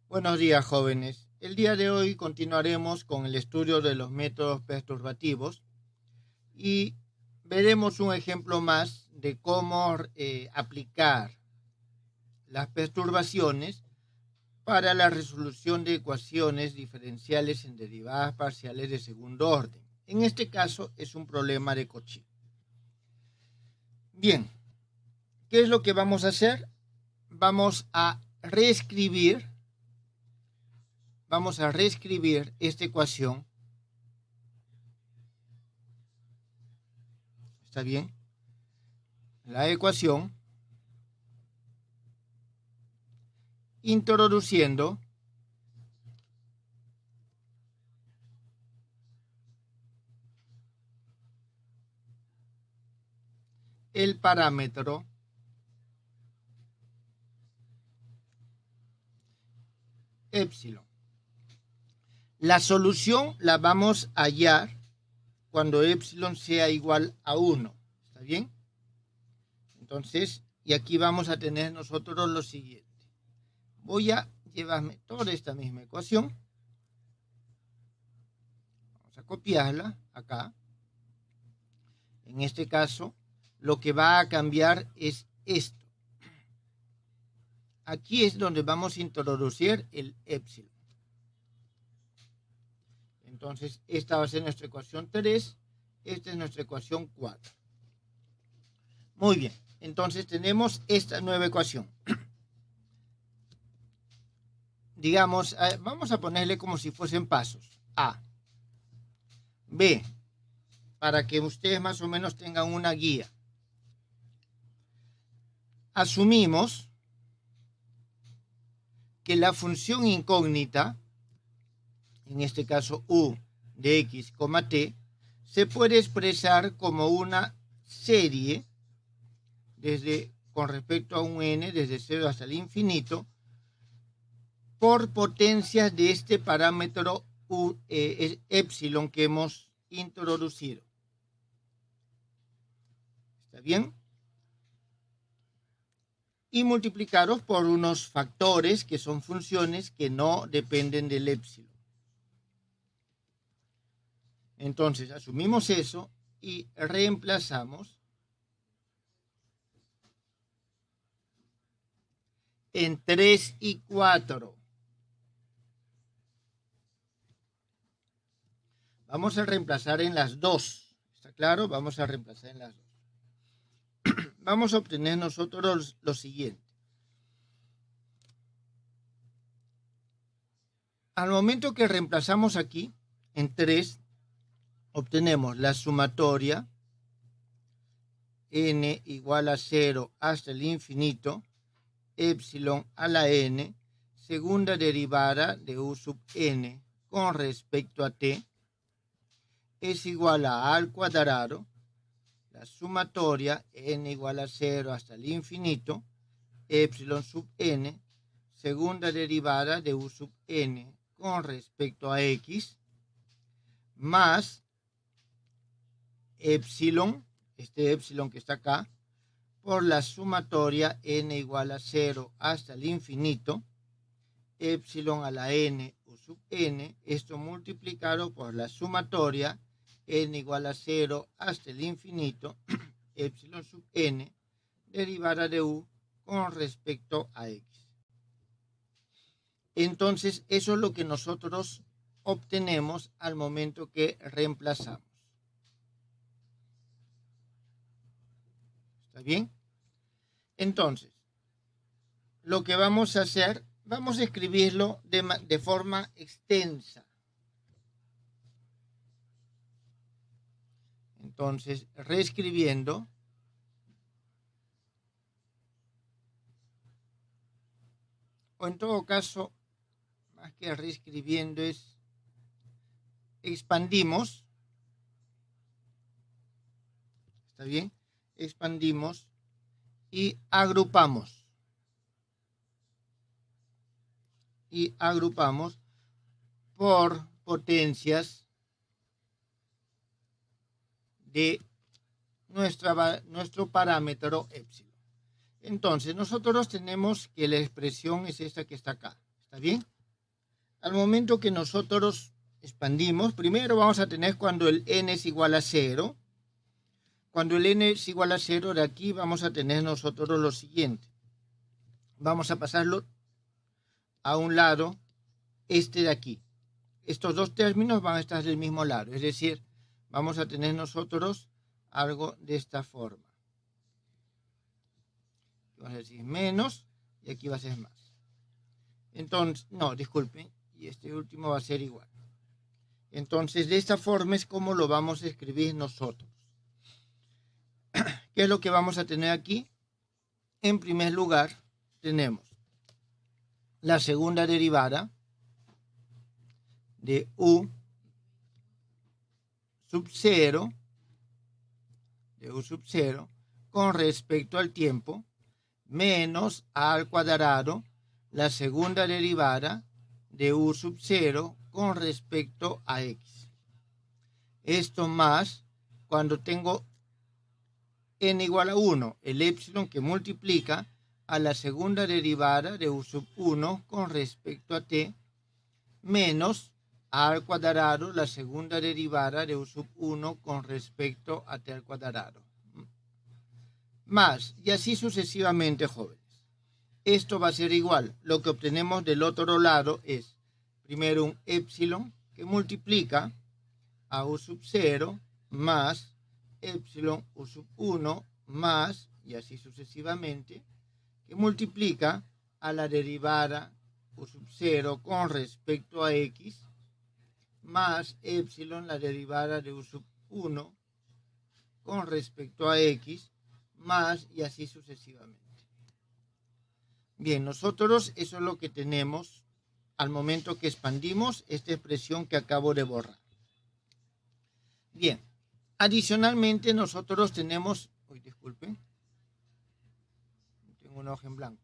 Buenos días, jóvenes. El día de hoy continuaremos con el estudio de los métodos perturbativos y veremos un ejemplo más de cómo aplicar las perturbaciones para la resolución de ecuaciones diferenciales en derivadas parciales de segundo orden. En este caso es un problema de Cauchy. Bien, ¿qué es lo que vamos a hacer? Vamos a reescribir esta ecuación. ¿Está bien? La ecuación introduciendo el parámetro epsilon. La solución la vamos a hallar cuando epsilon sea igual a 1. ¿Está bien? Entonces, y aquí vamos a tener nosotros lo siguiente. Voy a llevarme toda esta misma ecuación. Vamos a copiarla acá. En este caso, lo que va a cambiar es esto. Aquí es donde vamos a introducir el epsilon. Entonces, esta va a ser nuestra ecuación 3. Esta es nuestra ecuación 4. Muy bien. Entonces, tenemos esta nueva ecuación. Digamos, vamos a ponerle como si fuesen pasos. A. B. Para que ustedes más o menos tengan una guía. Asumimos que la función incógnita, en este caso u de x, t, se puede expresar como una serie con respecto a un n desde 0 hasta el infinito por potencias de este parámetro epsilon que hemos introducido. ¿Está bien? Y multiplicados por unos factores que son funciones que no dependen del epsilon. Entonces, asumimos eso y reemplazamos en 3 y 4. Vamos a reemplazar en las 2. ¿Está claro? Vamos a reemplazar en las 2. Vamos a obtener nosotros lo siguiente. Al momento que reemplazamos aquí, en 3, obtenemos la sumatoria n igual a 0 hasta el infinito, epsilon a la n, segunda derivada de u sub n con respecto a t, es igual a al cuadrado, la sumatoria n igual a 0 hasta el infinito, epsilon sub n, segunda derivada de u sub n con respecto a x, más epsilon, este epsilon que está acá, por la sumatoria n igual a 0 hasta el infinito, epsilon a la n u sub n, esto multiplicado por la sumatoria n igual a 0 hasta el infinito, epsilon sub n, derivada de u con respecto a x. Entonces, eso es lo que nosotros obtenemos al momento que reemplazamos. ¿Está bien? Entonces, lo que vamos a hacer, vamos a escribirlo de forma extensa. Entonces, reescribiendo, o en todo caso, más que reescribiendo es expandimos. ¿Está bien? Expandimos y agrupamos. Y agrupamos por potencias de nuestro parámetro epsilon. Entonces, nosotros tenemos que la expresión es esta que está acá. ¿Está bien? al momento que nosotros expandimos, primero vamos a tener cuando el n es igual a 0. Cuando el n es igual a 0, de aquí vamos a tener nosotros lo siguiente. Vamos a pasarlo a un lado, este de aquí. Estos dos términos van a estar del mismo lado, es decir, vamos a tener nosotros algo de esta forma. Vamos a decir menos y aquí va a ser más. Entonces, no, disculpen, y este último va a ser igual. Entonces, de esta forma es como lo vamos a escribir nosotros. ¿Qué es lo que vamos a tener aquí? En primer lugar, tenemos la segunda derivada de u sub 0, con respecto al tiempo, menos a al cuadrado, la segunda derivada de u sub 0 con respecto a x. Esto más cuando tengo n igual a 1, el epsilon que multiplica a la segunda derivada de u sub 1 con respecto a t, menos a al cuadrado, la segunda derivada de u sub 1 con respecto a t al cuadrado. Más, y así sucesivamente, jóvenes. Esto va a ser igual. Lo que obtenemos del otro lado es, primero un epsilon que multiplica a u sub 0 más epsilon u sub 1 más, y así sucesivamente, que multiplica a la derivada u sub 0 con respecto a x más epsilon la derivada de u sub 1 con respecto a x más, y así sucesivamente. Bien, nosotros eso es lo que tenemos al momento que expandimos esta expresión que acabo de borrar. Bien, adicionalmente nosotros tenemos, disculpen, tengo una hoja en blanco.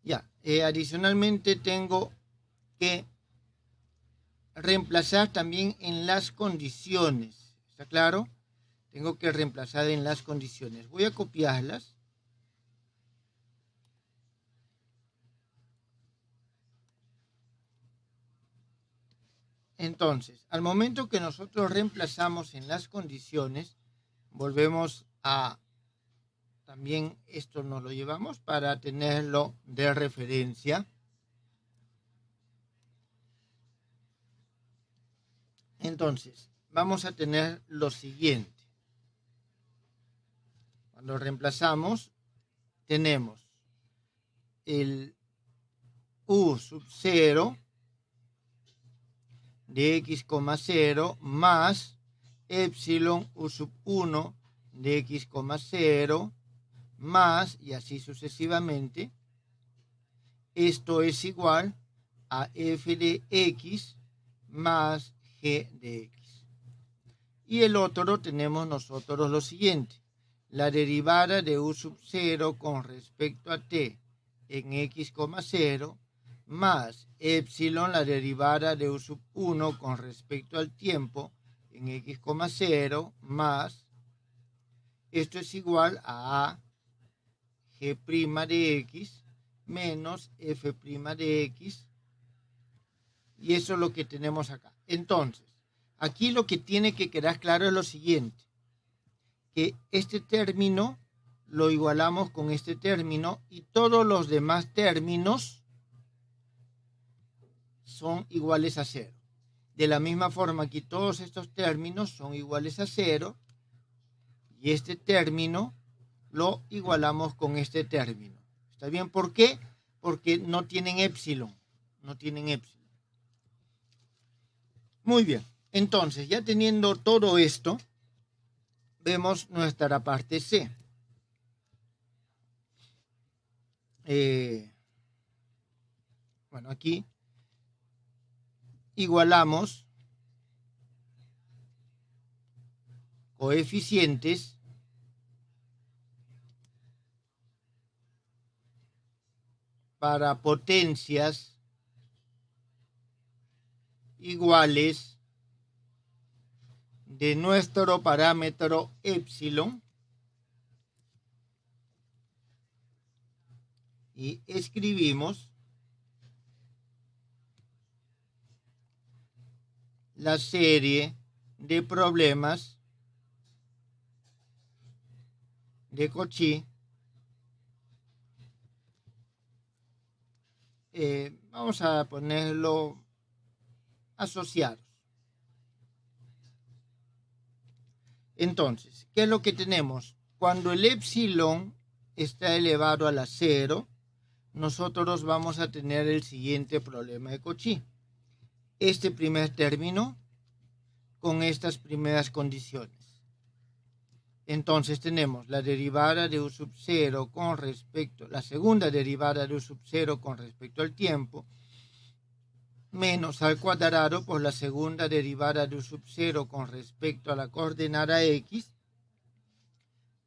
Ya, adicionalmente tengo que reemplazar también en las condiciones. ¿Está claro? Tengo que reemplazar en las condiciones. Voy a copiarlas. Entonces, al momento que nosotros reemplazamos en las condiciones, volvemos a, también esto nos lo llevamos para tenerlo de referencia. Entonces, vamos a tener lo siguiente. Cuando reemplazamos, tenemos el u sub 0 de x, 0 más epsilon u sub 1 de x, 0 más, y así sucesivamente. Esto es igual a f de x más g de x. Y el otro tenemos nosotros lo siguiente. La derivada de u sub 0 con respecto a t en x, 0 más epsilon la derivada de u sub 1 con respecto al tiempo en x, 0 más, esto es igual a g' de x menos f' de x, y eso es lo que tenemos acá. Entonces, aquí lo que tiene que quedar claro es lo siguiente, que este término lo igualamos con este término y todos los demás términos son iguales a 0. De la misma forma que todos estos términos son iguales a 0 y este término lo igualamos con este término. ¿Está bien? ¿Por qué? Porque no tienen epsilon. No tienen epsilon. Muy bien. Entonces, ya teniendo todo esto, vemos nuestra parte C. Bueno, aquí igualamos coeficientes para potencias iguales de nuestro parámetro epsilon y escribimos la serie de problemas de Cauchy vamos a ponerlo asociados. Entonces, ¿qué es lo que tenemos? Cuando el epsilon está elevado a la 0, nosotros vamos a tener el siguiente problema de Cauchy. Este primer término con estas primeras condiciones. Entonces tenemos la derivada de u sub 0 con respecto, la segunda derivada de u sub 0 con respecto al tiempo, menos al cuadrado por la segunda derivada de u sub 0 con respecto a la coordenada x,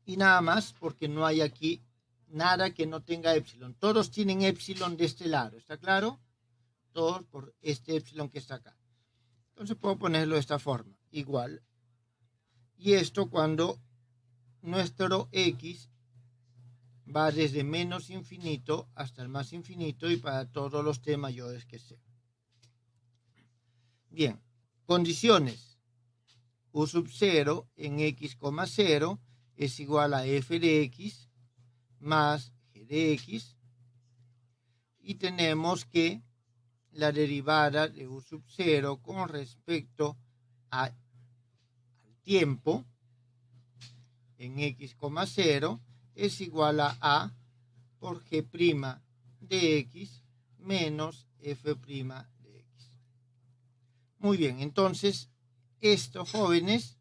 y nada más porque no hay aquí nada que no tenga epsilon. Todos tienen epsilon de este lado, ¿está claro? Todos por este epsilon que está acá. Entonces puedo ponerlo de esta forma, igual. Y esto cuando nuestro x va desde menos infinito hasta el más infinito y para todos los t mayores que sea. Bien, condiciones. U sub 0 en x, 0 es igual a f de x más g de x. Y tenemos que la derivada de u sub 0 con respecto al tiempo en x, 0 es igual a por g' de x menos f' de x. Muy bien, entonces, estos jóvenes,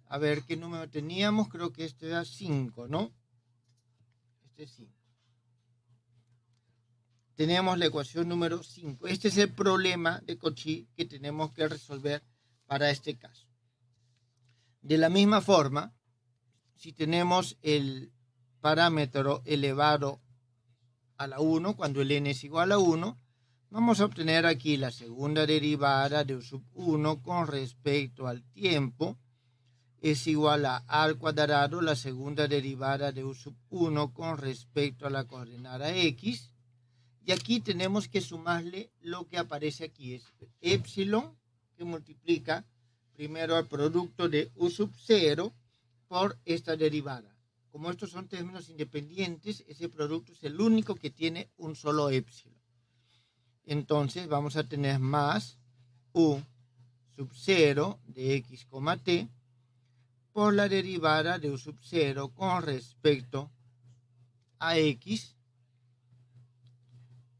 a ver qué número teníamos, creo que este era 5, ¿no? Este es 5. Tenemos la ecuación número 5. Este es el problema de Cauchy que tenemos que resolver para este caso. De la misma forma, si tenemos el parámetro elevado a la 1, cuando el n es igual a 1, vamos a obtener aquí la segunda derivada de u sub 1 con respecto al tiempo es igual a al cuadrado, la segunda derivada de u sub 1 con respecto a la coordenada x. Y aquí tenemos que sumarle lo que aparece aquí, es epsilon, que multiplica primero al producto de u sub 0 por esta derivada. Como estos son términos independientes, ese producto es el único que tiene un solo epsilon. Entonces vamos a tener más u sub 0 de x, t por la derivada de u sub 0 con respecto a x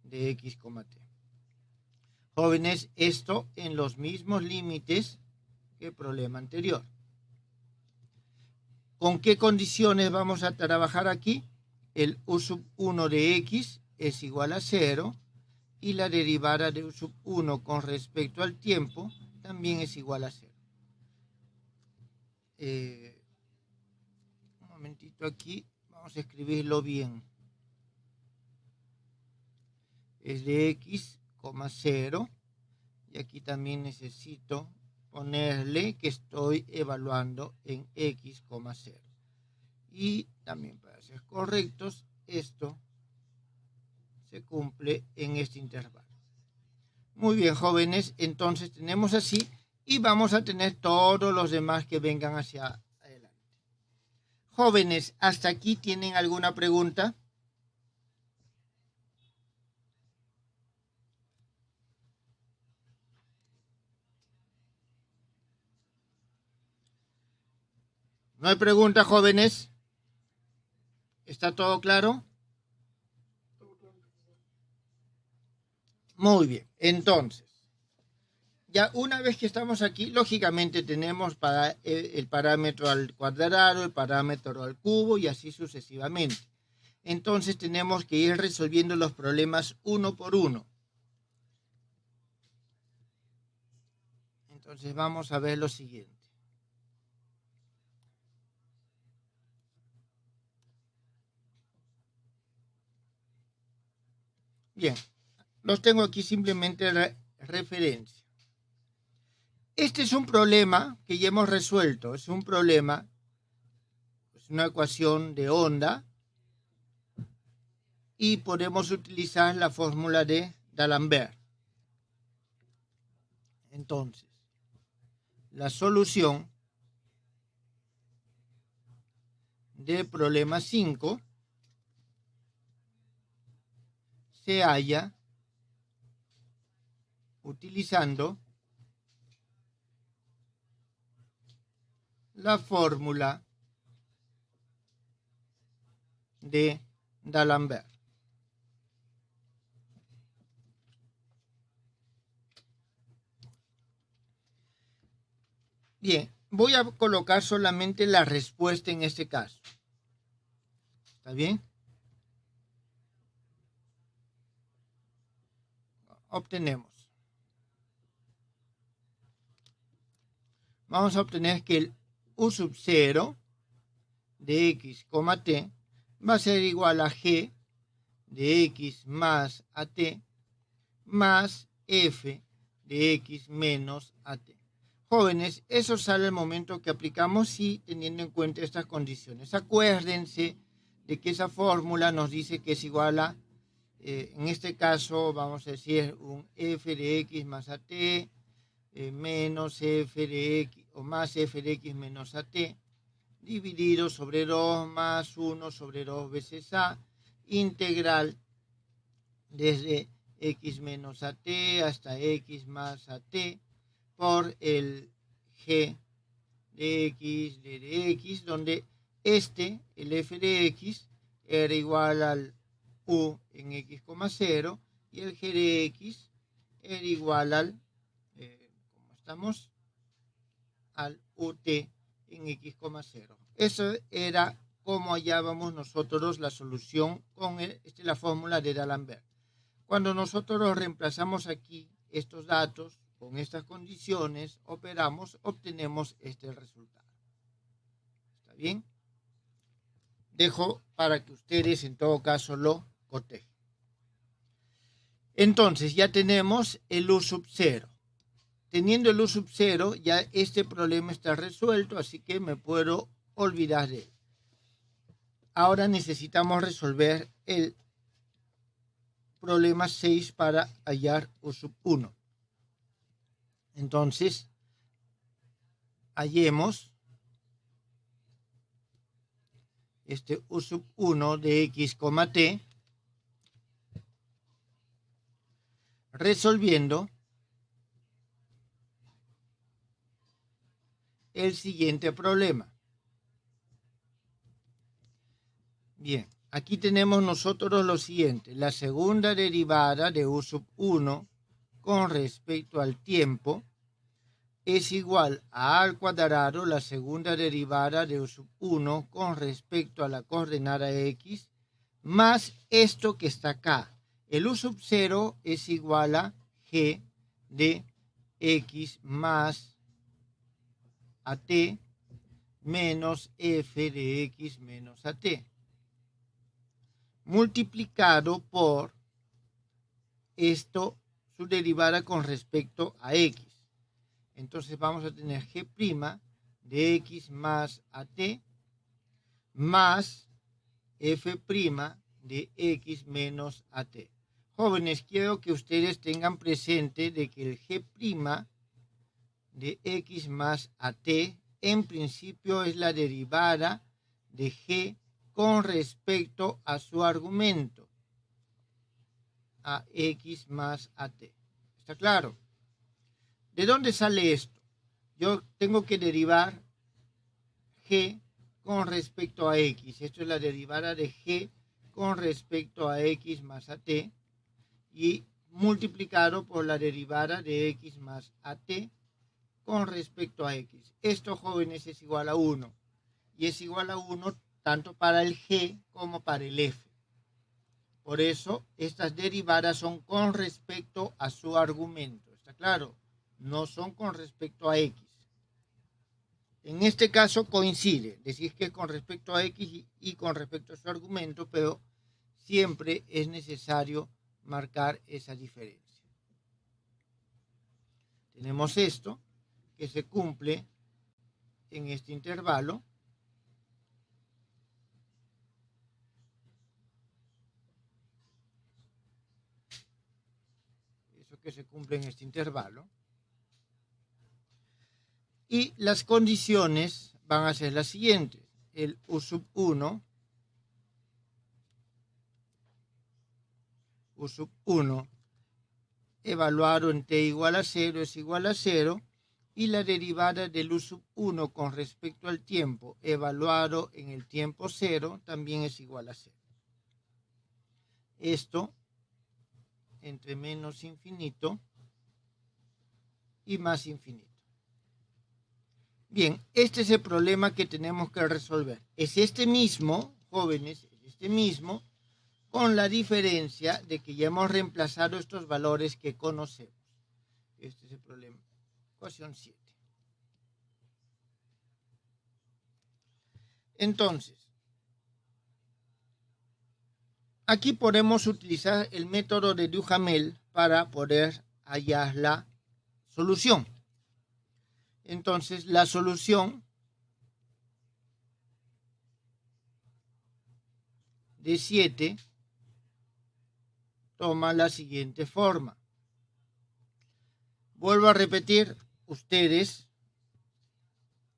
de x, t. Jóvenes, esto en los mismos límites que el problema anterior. ¿Con qué condiciones vamos a trabajar aquí? El u sub 1 de x es igual a 0 y la derivada de u sub 1 con respecto al tiempo también es igual a 0. Un momentito aquí, vamos a escribirlo bien. Es de x, 0 y aquí también necesito ponerle que estoy evaluando en x, 0. Y también para ser correctos, esto se cumple en este intervalo. Muy bien, jóvenes, entonces tenemos así y vamos a tener todos los demás que vengan hacia adelante. Jóvenes, ¿hasta aquí tienen alguna pregunta? ¿No hay pregunta, jóvenes? ¿Está todo claro? Muy bien, entonces, ya una vez que estamos aquí, lógicamente tenemos para el parámetro al cuadrado, el parámetro al cubo y así sucesivamente. Entonces tenemos que ir resolviendo los problemas uno por uno. Entonces vamos a ver lo siguiente. Bien, los tengo aquí simplemente referencia. Este es un problema que ya hemos resuelto. Es un problema, es una ecuación de onda y podemos utilizar la fórmula de D'Alembert. Entonces, la solución del problema 5 se halla utilizando la fórmula de D'Alembert. Bien, voy a colocar solamente la respuesta en este caso. ¿Está bien? Obtenemos. Vamos a obtener que el u sub 0 de x, t va a ser igual a g de x más at más f de x menos at. Jóvenes, eso sale al momento que aplicamos y teniendo en cuenta estas condiciones. Acuérdense de que esa fórmula nos dice que es igual a, en este caso vamos a decir un f de x más at menos f de x o más f de x menos at dividido sobre 2 más 1 sobre 2 veces a integral desde x menos at hasta x más at por el g de x de x, donde el f de x era igual al u en x, 0 y el g de x era igual al al ut en x, 0. Eso era como hallábamos nosotros la solución con la fórmula de D'Alembert. Cuando nosotros reemplazamos aquí estos datos con estas condiciones, operamos, obtenemos este resultado. ¿Está bien? Dejo para que ustedes en todo caso lo cotejen. Entonces ya tenemos el u sub 0. Teniendo el u sub 0, ya este problema está resuelto, así que me puedo olvidar de él. Ahora necesitamos resolver el problema 6 para hallar u sub 1. Entonces, hallemos este u sub 1 de x, t, resolviendo el siguiente problema. Bien, aquí tenemos nosotros lo siguiente. La segunda derivada de u sub 1 con respecto al tiempo es igual a al cuadrado la segunda derivada de u sub 1 con respecto a la coordenada x más esto que está acá. El u sub 0 es igual a g de x más at menos f de x menos at multiplicado por esto, su derivada con respecto a x. Entonces vamos a tener g' de x más at más f' de x menos at. Jóvenes, quiero que ustedes tengan presente de que el g' de x más at en principio es la derivada de g con respecto a su argumento, a x más at. ¿Está claro? ¿De dónde sale esto? Yo tengo que derivar g con respecto a x. Esto es la derivada de g con respecto a x más at y multiplicado por la derivada de x más at con respecto a x. Esto, jóvenes, es igual a 1. Y es igual a 1 tanto para el g como para el f. Por eso, estas derivadas son con respecto a su argumento. ¿Está claro? No son con respecto a x. En este caso coincide, decir que es con respecto a x y con respecto a su argumento, pero siempre es necesario marcar esa diferencia. Tenemos esto que se cumple en este intervalo. Eso que se cumple en este intervalo. Y las condiciones van a ser las siguientes. El U sub 1, evaluado en t igual a 0 es igual a 0, y la derivada del U sub 1 con respecto al tiempo evaluado en el tiempo 0 también es igual a 0. Esto entre menos infinito y más infinito. Bien, este es el problema que tenemos que resolver. Es este mismo, jóvenes, es este mismo, con la diferencia de que ya hemos reemplazado estos valores que conocemos. Este es el problema. Ecuación 7. Entonces, aquí podemos utilizar el método de Duhamel para poder hallar la solución. Entonces, la solución de 7 toma la siguiente forma. Vuelvo a repetir, ustedes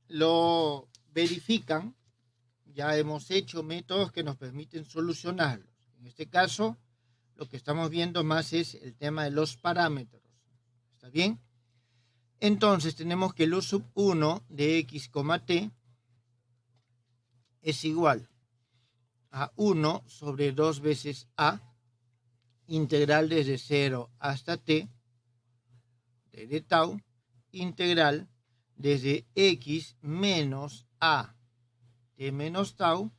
lo verifican. Ya hemos hecho métodos que nos permiten solucionarlos. En este caso, lo que estamos viendo más es el tema de los parámetros. ¿Está bien? Entonces, tenemos que el U sub 1 de x, t es igual a 1 sobre 2 veces a, integral desde 0 hasta t, de tau, integral desde x menos a t menos tau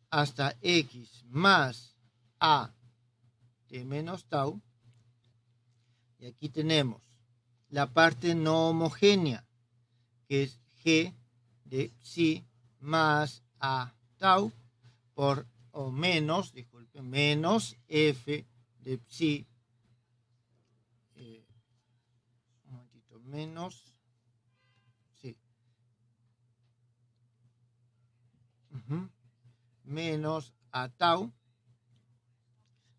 hasta x más a t menos tau. Y aquí tenemos la parte no homogénea, que es g de psi más a tau por, o menos, disculpen, menos f de psi, un momentito, menos, sí, menos a tau,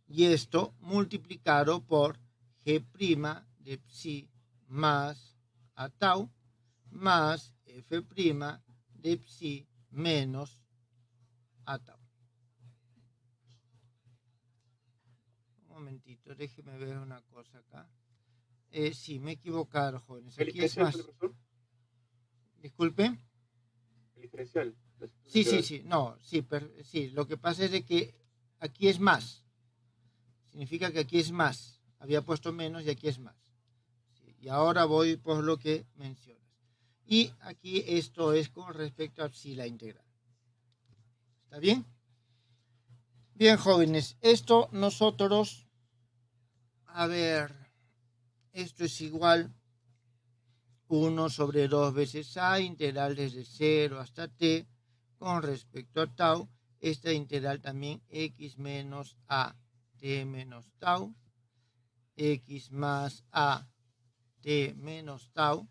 y esto multiplicado por g' de psi más a tau más f' de psi menos a tau. Un momentito, déjeme ver una cosa acá. Sí, me he equivocado, jóvenes. Aquí es más. Disculpe. El diferencial. Sí. No, sí. Lo que pasa es de que aquí es más. Significa que aquí es más. Había puesto menos y aquí es más. Sí, y ahora voy por lo que mencionas. Y aquí esto es con respecto a psi la integral. ¿Está bien? Bien, jóvenes. Esto nosotros, a ver, esto es igual 1 sobre 2 veces a, integral desde 0 hasta t, con respecto a tau. Esta integral también x menos a t menos tau, x más a t menos tau.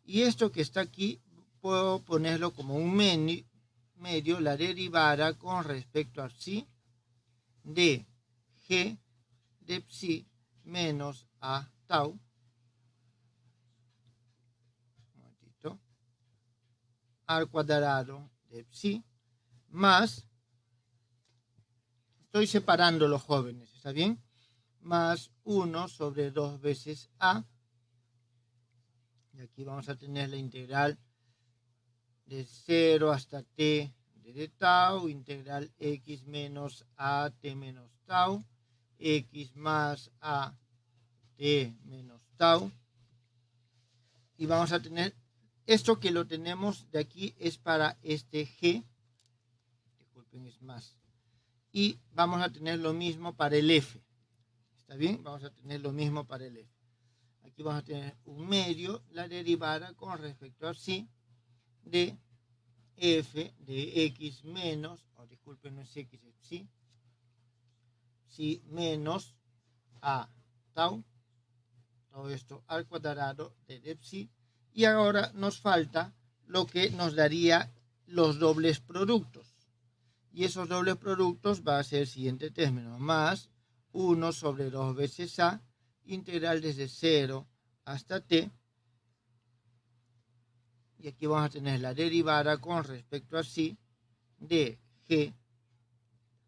Y esto que está aquí, puedo ponerlo como un medio, la derivada con respecto a psi de g de psi menos a tau, al cuadrado de psi, más, estoy separando los jóvenes, ¿está bien? Más 1 sobre 2 veces a, y aquí vamos a tener la integral de 0 hasta t de tau, integral x menos a t menos tau, x más a t menos tau, y vamos a tener esto que lo tenemos de aquí es para este g, disculpen, es más, y vamos a tener lo mismo para el f. ¿Está bien? Vamos a tener lo mismo para el f. Aquí vamos a tener un medio, la derivada con respecto a psi de f de x menos, disculpen, no es x, es psi menos a tau, todo esto al cuadrado de psi. Y ahora nos falta lo que nos daría los dobles productos. Y esos dobles productos va a ser el siguiente término, más 1 sobre 2 veces a, integral desde 0 hasta t, Y aquí vamos a tener la derivada con respecto a psi de g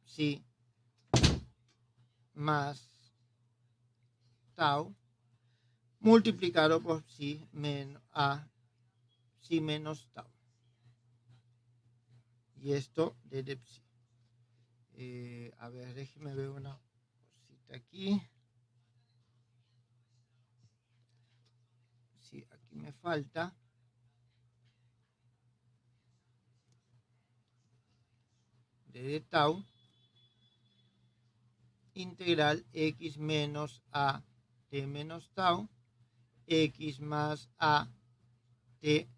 psi más tau multiplicado por psi menos psi menos tau. Y esto de psi. A ver, déjeme ver una cosita aquí. Sí, aquí me falta. De tau integral x menos a t menos tau x más a t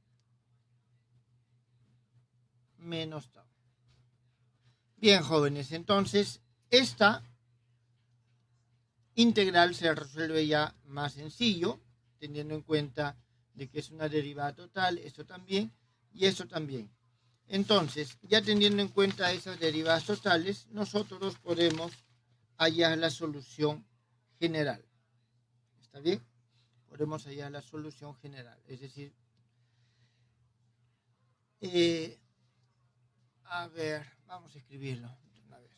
menos tau. Bien, jóvenes, entonces esta integral se resuelve ya más sencillo, teniendo en cuenta de que es una derivada total, esto también y esto también. Entonces, ya teniendo en cuenta esas derivadas totales, nosotros podemos hallar la solución general. ¿Está bien? Podemos hallar la solución general. Es decir, a ver, vamos a escribirlo una vez.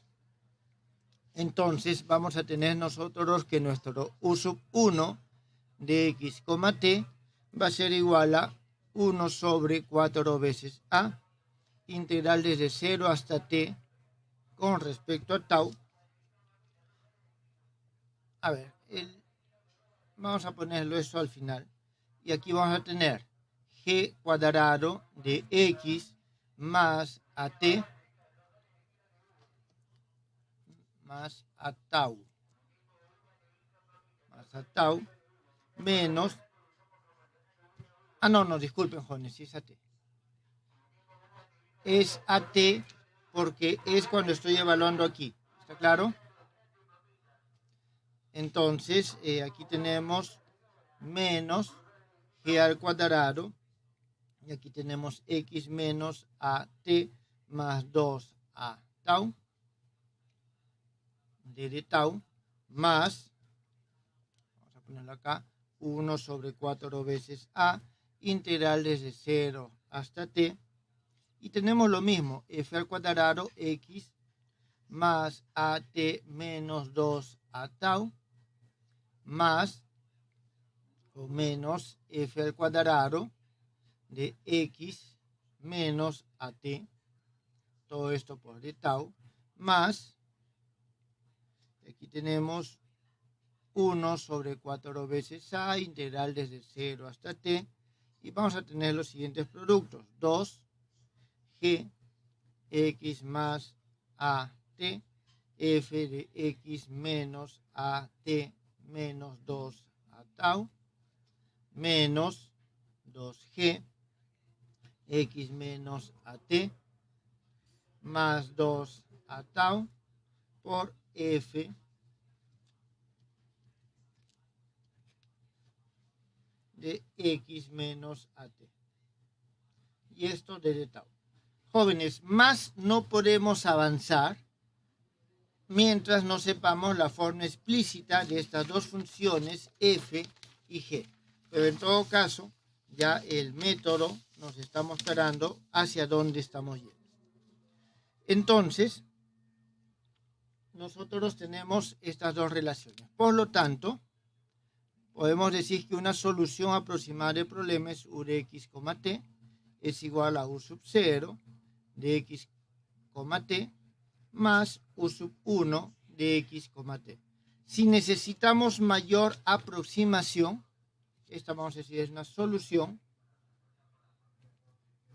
Entonces, vamos a tener nosotros que nuestro u sub 1 de x, t va a ser igual a 1 sobre 4 veces a, integral desde 0 hasta t con respecto a tau. A ver, vamos a ponerlo eso al final. Y aquí vamos a tener g cuadrado de x más a t más a tau menos, no, disculpen, jóvenes, si es a t. Es a t porque es cuando estoy evaluando aquí. ¿Está claro? Entonces, aquí tenemos menos g al cuadrado. Y aquí tenemos x menos a t más 2a tau. De tau más, vamos a ponerlo acá, 1 sobre 4 veces a, integral desde 0 hasta t. Y tenemos lo mismo, f al cuadrado x más at menos 2a tau más o menos f al cuadrado de x menos at, todo esto por de tau, más, aquí tenemos 1 sobre 4 veces a, integral desde 0 hasta t, y vamos a tener los siguientes productos, 2g x más a t, f de x menos a t menos 2 a tau, menos 2g x menos a t más 2 a tau por f de x menos a t. Y esto de tau. Jóvenes, más no podemos avanzar mientras no sepamos la forma explícita de estas dos funciones f y g. Pero en todo caso, ya el método nos está mostrando hacia dónde estamos yendo. Entonces, nosotros tenemos estas dos relaciones. Por lo tanto, podemos decir que una solución aproximada del problema es u de x, t es igual a u sub 0 de x, t más u sub 1 de x, t. Si necesitamos mayor aproximación, esta vamos a decir es una solución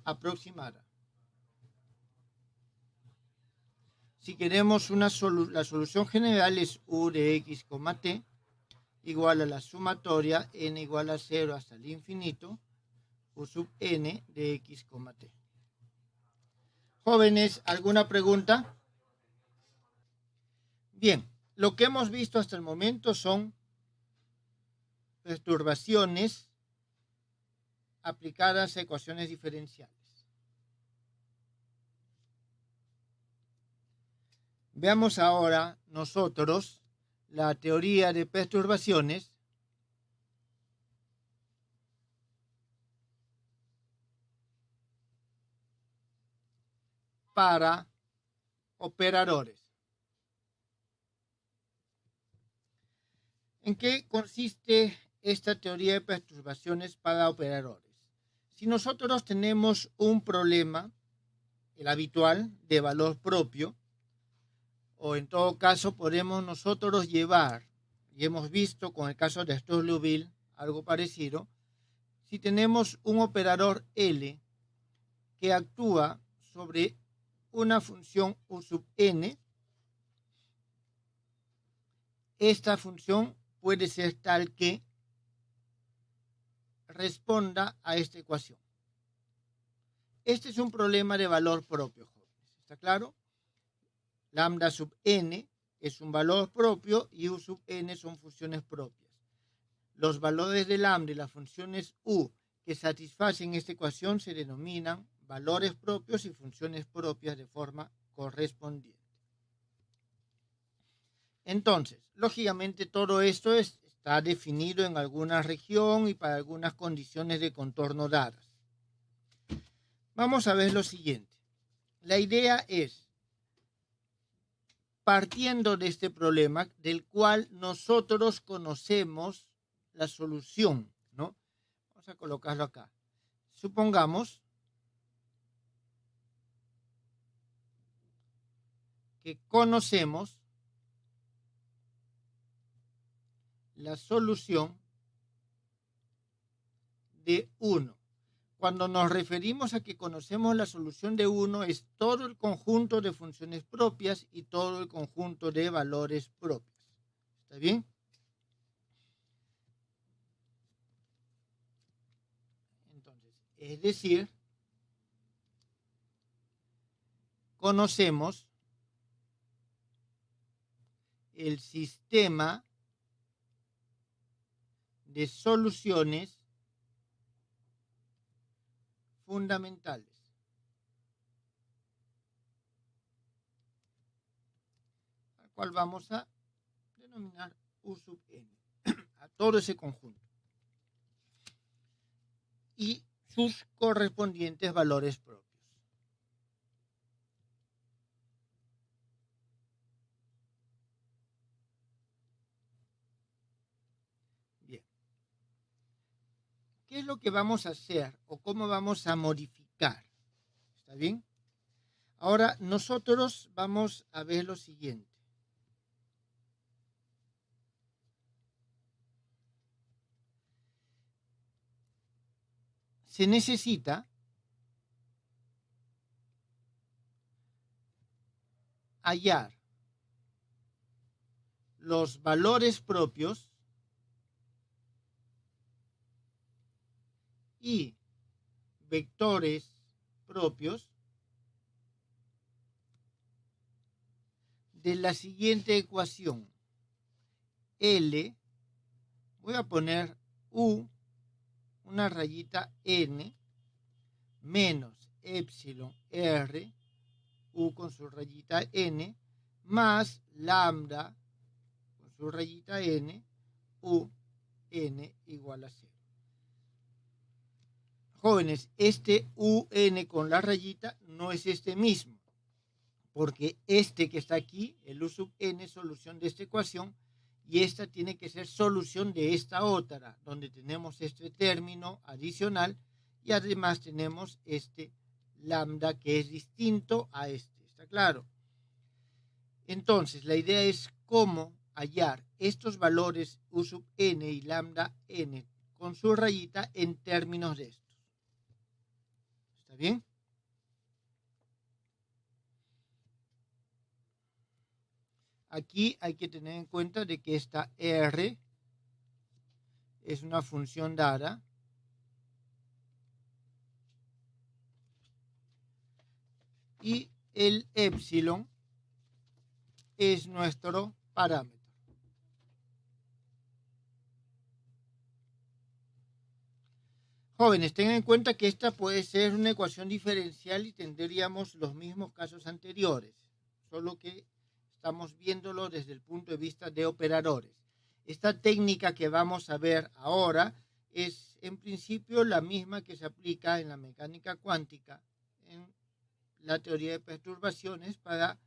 aproximada. Si queremos la solución general es u de x, t igual a la sumatoria n igual a 0 hasta el infinito, u sub n de x, t. Jóvenes, ¿alguna pregunta? Bien, lo que hemos visto hasta el momento son perturbaciones aplicadas a ecuaciones diferenciales. Veamos ahora nosotros la teoría de perturbaciones . para operadores. ¿En qué consiste esta teoría de perturbaciones para operadores? Si nosotros tenemos un problema, el habitual, de valor propio, o en todo caso podemos nosotros llevar, y hemos visto con el caso de Stoss-Liouville algo parecido, si tenemos un operador L que actúa sobre una función U sub n, esta función puede ser tal que responda a esta ecuación. Este es un problema de valor propio, jóvenes. ¿Está claro? Lambda sub n es un valor propio y U sub n son funciones propias. Los valores de lambda y las funciones U que satisfacen esta ecuación se denominan valores propios y funciones propias de forma correspondiente. Entonces, lógicamente todo esto está definido en alguna región y para algunas condiciones de contorno dadas. Vamos a ver lo siguiente. La idea es, partiendo de este problema del cual nosotros conocemos la solución, ¿no? Vamos a colocarlo acá. Supongamos que conocemos la solución de 1. Cuando nos referimos a que conocemos la solución de 1, es todo el conjunto de funciones propias y todo el conjunto de valores propios. ¿Está bien? Entonces, es decir, conocemos el sistema de soluciones fundamentales. Al cual vamos a denominar U sub n, a todo ese conjunto. Y sus correspondientes valores propios. Bien. ¿Qué es lo que vamos a hacer o cómo vamos a modificar? ¿Está bien? Ahora nosotros vamos a ver lo siguiente. Se necesita hallar los valores propios y vectores propios de la siguiente ecuación. L, voy a poner U, una rayita n, menos epsilon r, U con su rayita n, más lambda con su rayita n, U, n igual a 0. Jóvenes, este UN con la rayita no es este mismo, porque este que está aquí, el U sub n, es solución de esta ecuación, y esta tiene que ser solución de esta otra, donde tenemos este término adicional, y además tenemos este lambda que es distinto a este. ¿Está claro? Entonces, la idea es cómo hallar estos valores U sub n y lambda n con su rayita en términos de esto. ¿Está bien? Aquí hay que tener en cuenta de que esta R es una función dada y el epsilon es nuestro parámetro. Jóvenes, tengan en cuenta que esta puede ser una ecuación diferencial y tendríamos los mismos casos anteriores, solo que estamos viéndolo desde el punto de vista de operadores. Esta técnica que vamos a ver ahora es en principio la misma que se aplica en la mecánica cuántica, en la teoría de perturbaciones para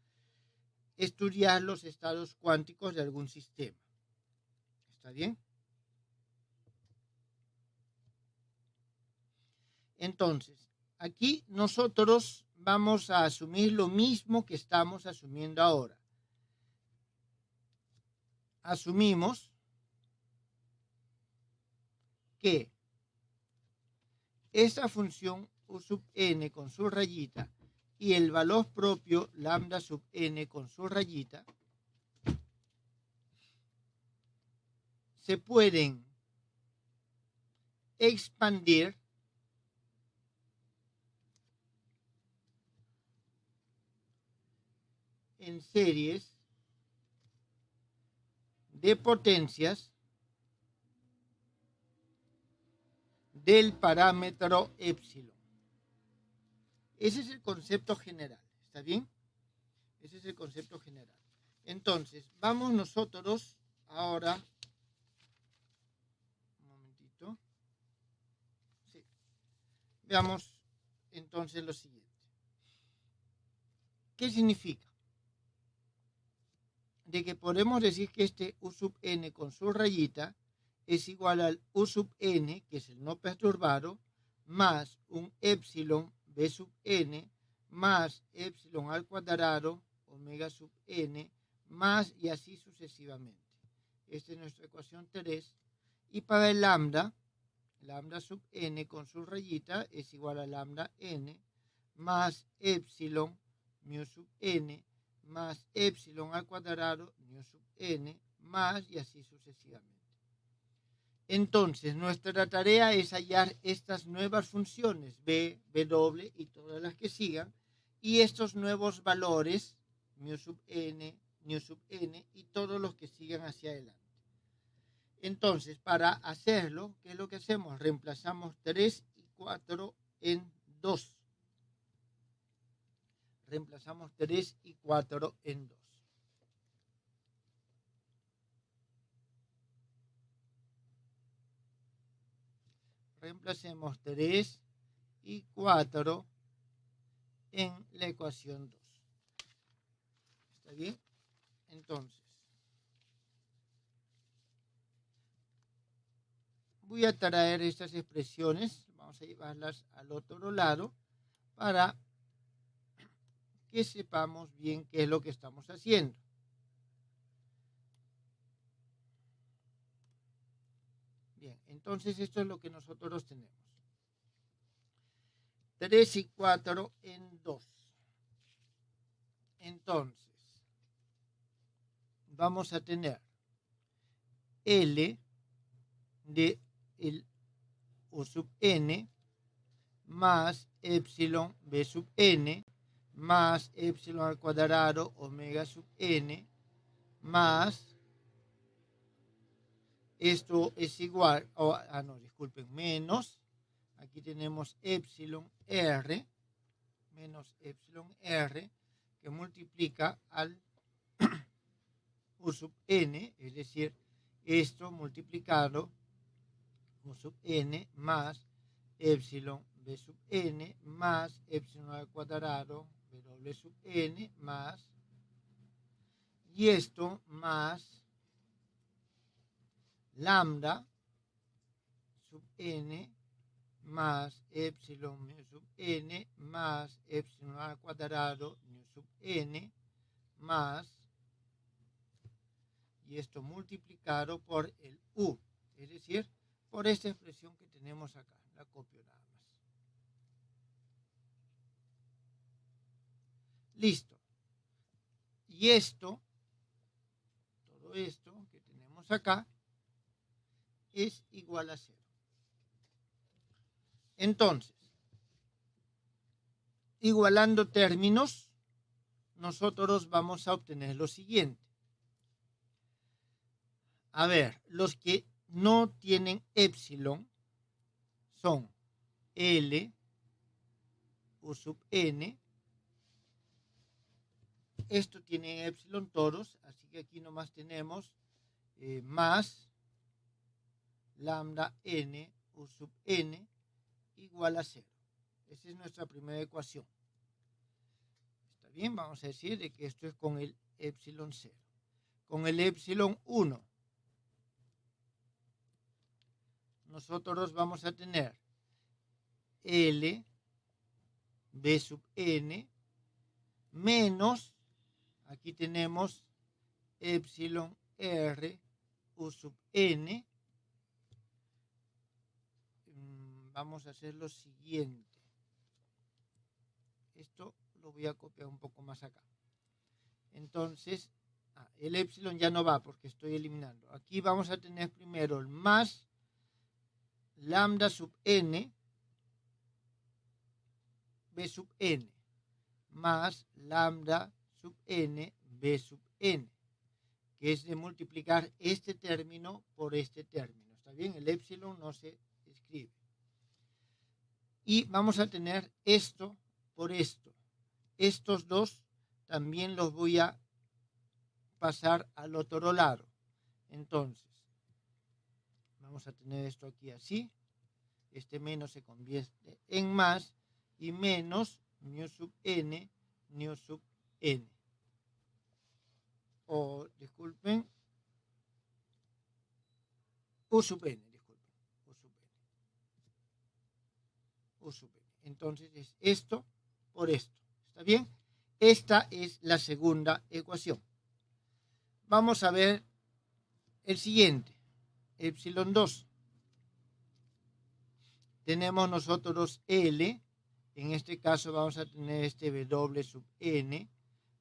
estudiar los estados cuánticos de algún sistema. ¿Está bien? Entonces, aquí nosotros vamos a asumir lo mismo que estamos asumiendo ahora. Asumimos que esta función U sub n con su rayita y el valor propio lambda sub n con su rayita se pueden expandir en series de potencias del parámetro epsilon. Ese es el concepto general, ¿está bien? Ese es el concepto general. Entonces, vamos nosotros ahora, un momentito, sí. Veamos entonces lo siguiente. ¿Qué significa? De que podemos decir que este U sub n con su rayita es igual al U sub n, que es el no perturbado, más un epsilon B sub n, más epsilon al cuadrado, omega sub n, más y así sucesivamente. Esta es nuestra ecuación 3. Y para el lambda sub n con su rayita es igual a lambda n, más epsilon mu sub n, más epsilon al cuadrado, mu sub n, más y así sucesivamente. Entonces, nuestra tarea es hallar estas nuevas funciones, b, w y todas las que sigan, y estos nuevos valores, mu sub n y todos los que sigan hacia adelante. Entonces, para hacerlo, ¿qué es lo que hacemos? Reemplazamos 3 y 4 en 2. Reemplazamos 3 y 4 en 2. Reemplacemos 3 y 4 en la ecuación 2. ¿Está bien? Entonces, voy a traer estas expresiones, vamos a llevarlas al otro lado para que sepamos bien qué es lo que estamos haciendo. Bien, entonces esto es lo que nosotros tenemos. 3 y 4 en 2. Entonces, vamos a tener L de el U sub n más epsilon B sub n más epsilon al cuadrado omega sub n más esto es igual, disculpen, menos, aquí tenemos epsilon r, menos epsilon r, que multiplica al U sub n, es decir, esto multiplicado U sub n más epsilon B sub n más epsilon al cuadrado W sub n más, y esto más lambda sub n más epsilon mu sub n más epsilon al cuadrado mu sub n más, y esto multiplicado por el u, es decir, por esta expresión que tenemos acá. La copio nada más. Listo. Y esto, todo esto que tenemos acá, es igual a 0. Entonces, igualando términos, nosotros vamos a obtener lo siguiente. A ver, los que no tienen epsilon son L, U sub n. Esto tiene epsilon todos, así que aquí nomás tenemos más lambda n U sub n igual a 0. Esa es nuestra primera ecuación. bien? Vamos a decir de que esto es con el epsilon 0. Con el epsilon 1, nosotros vamos a tener L B sub n menos, aquí tenemos epsilon R U sub n. Vamos a hacer lo siguiente. Esto lo voy a copiar un poco más acá. Entonces, el epsilon ya no va porque estoy eliminando. Aquí vamos a tener primero el más lambda sub n B sub n más lambda sub n B sub n, que es de multiplicar este término por este término. ¿Está bien? El epsilon no se escribe. Y vamos a tener esto por esto. Estos dos también los voy a pasar al otro lado. Entonces, vamos a tener esto aquí así. Este menos se convierte en más y menos mu sub n, mu sub n. O, disculpen, u sub n, disculpen, u sub n. U sub n. Entonces es esto por esto. ¿Está bien? Esta es la segunda ecuación. Vamos a ver el siguiente, epsilon 2. Tenemos nosotros L, en este caso vamos a tener este W sub n,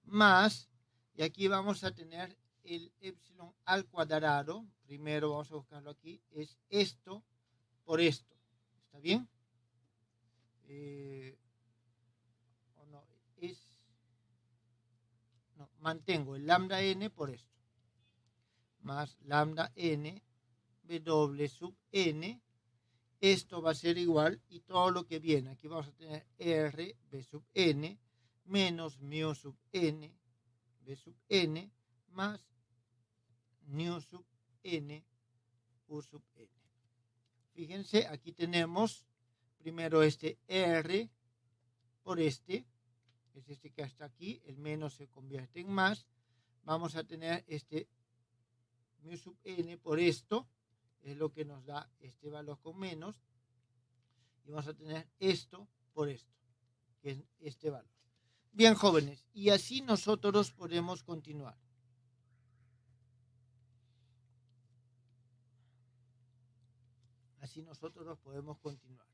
más, y aquí vamos a tener el epsilon al cuadrado, primero vamos a buscarlo aquí, es esto por esto. ¿Está bien? Mantengo el lambda n por esto, más lambda n W sub n. Esto va a ser igual y todo lo que viene. Aquí vamos a tener R B sub n menos mu sub n B sub n más mu sub n U sub n. Fíjense, aquí tenemos primero este R por este. Es este que está aquí. El menos se convierte en más. Vamos a tener este mu sub n por esto. Es lo que nos da este valor con menos. Y vamos a tener esto por esto, que es este valor. Bien, jóvenes, y así nosotros podemos continuar. Así nosotros podemos continuar.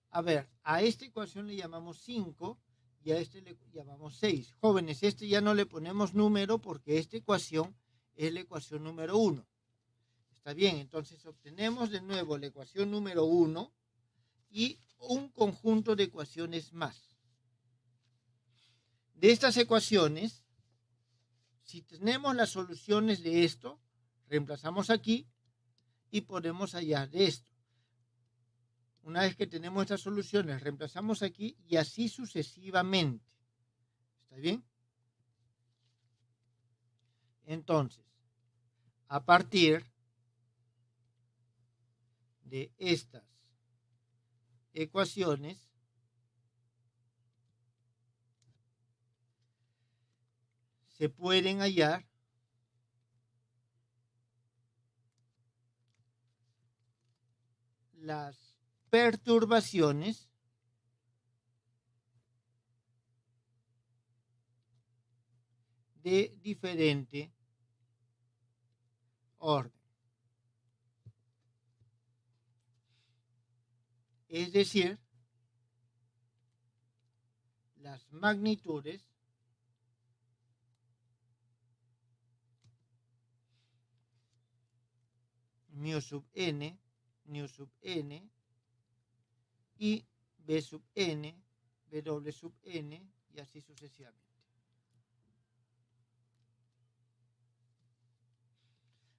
A ver, a esta ecuación le llamamos 5 y a este le llamamos 6. Jóvenes, este ya no le ponemos número porque esta ecuación es la ecuación número 1. Está bien, entonces obtenemos de nuevo la ecuación número 1 y un conjunto de ecuaciones más. De estas ecuaciones, si tenemos las soluciones de esto, reemplazamos aquí y podemos hallar de esto. Una vez que tenemos estas soluciones, reemplazamos aquí y así sucesivamente. ¿Está bien? Entonces, a partir de estas ecuaciones, se pueden hallar las perturbaciones de diferente orden. Es decir, las magnitudes mu sub n, mu sub n y b sub n, w sub n y así sucesivamente.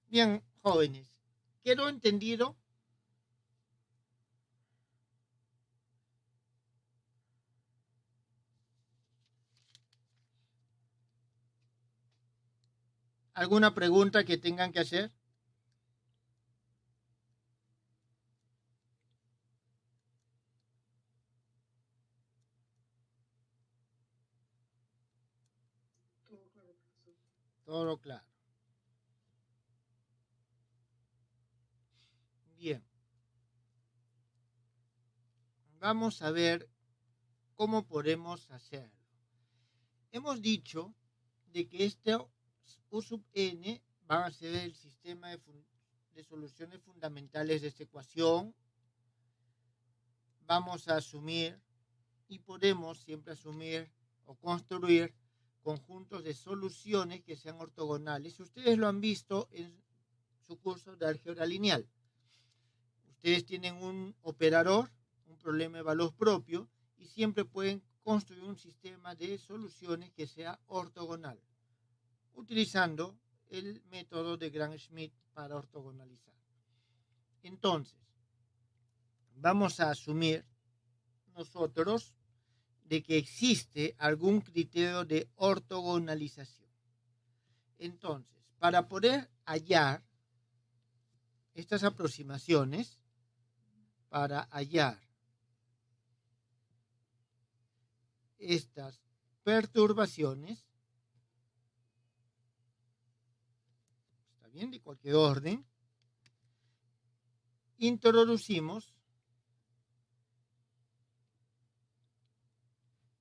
Bien, jóvenes, ¿quedó entendido? ¿Alguna pregunta que tengan que hacer? Todo claro. Bien. Vamos a ver cómo podemos hacerlo. Hemos dicho de que este U sub n va a ser el sistema de soluciones fundamentales de esta ecuación. Vamos a asumir y podemos siempre asumir o construir conjuntos de soluciones que sean ortogonales. Ustedes lo han visto en su curso de álgebra lineal. Ustedes tienen un operador, un problema de valor propio, y siempre pueden construir un sistema de soluciones que sea ortogonal, utilizando el método de Gram-Schmidt para ortogonalizar. Entonces, vamos a asumir nosotros de que existe algún criterio de ortogonalización. Entonces, para poder hallar estas aproximaciones, para hallar estas perturbaciones, está bien, de cualquier orden, introducimos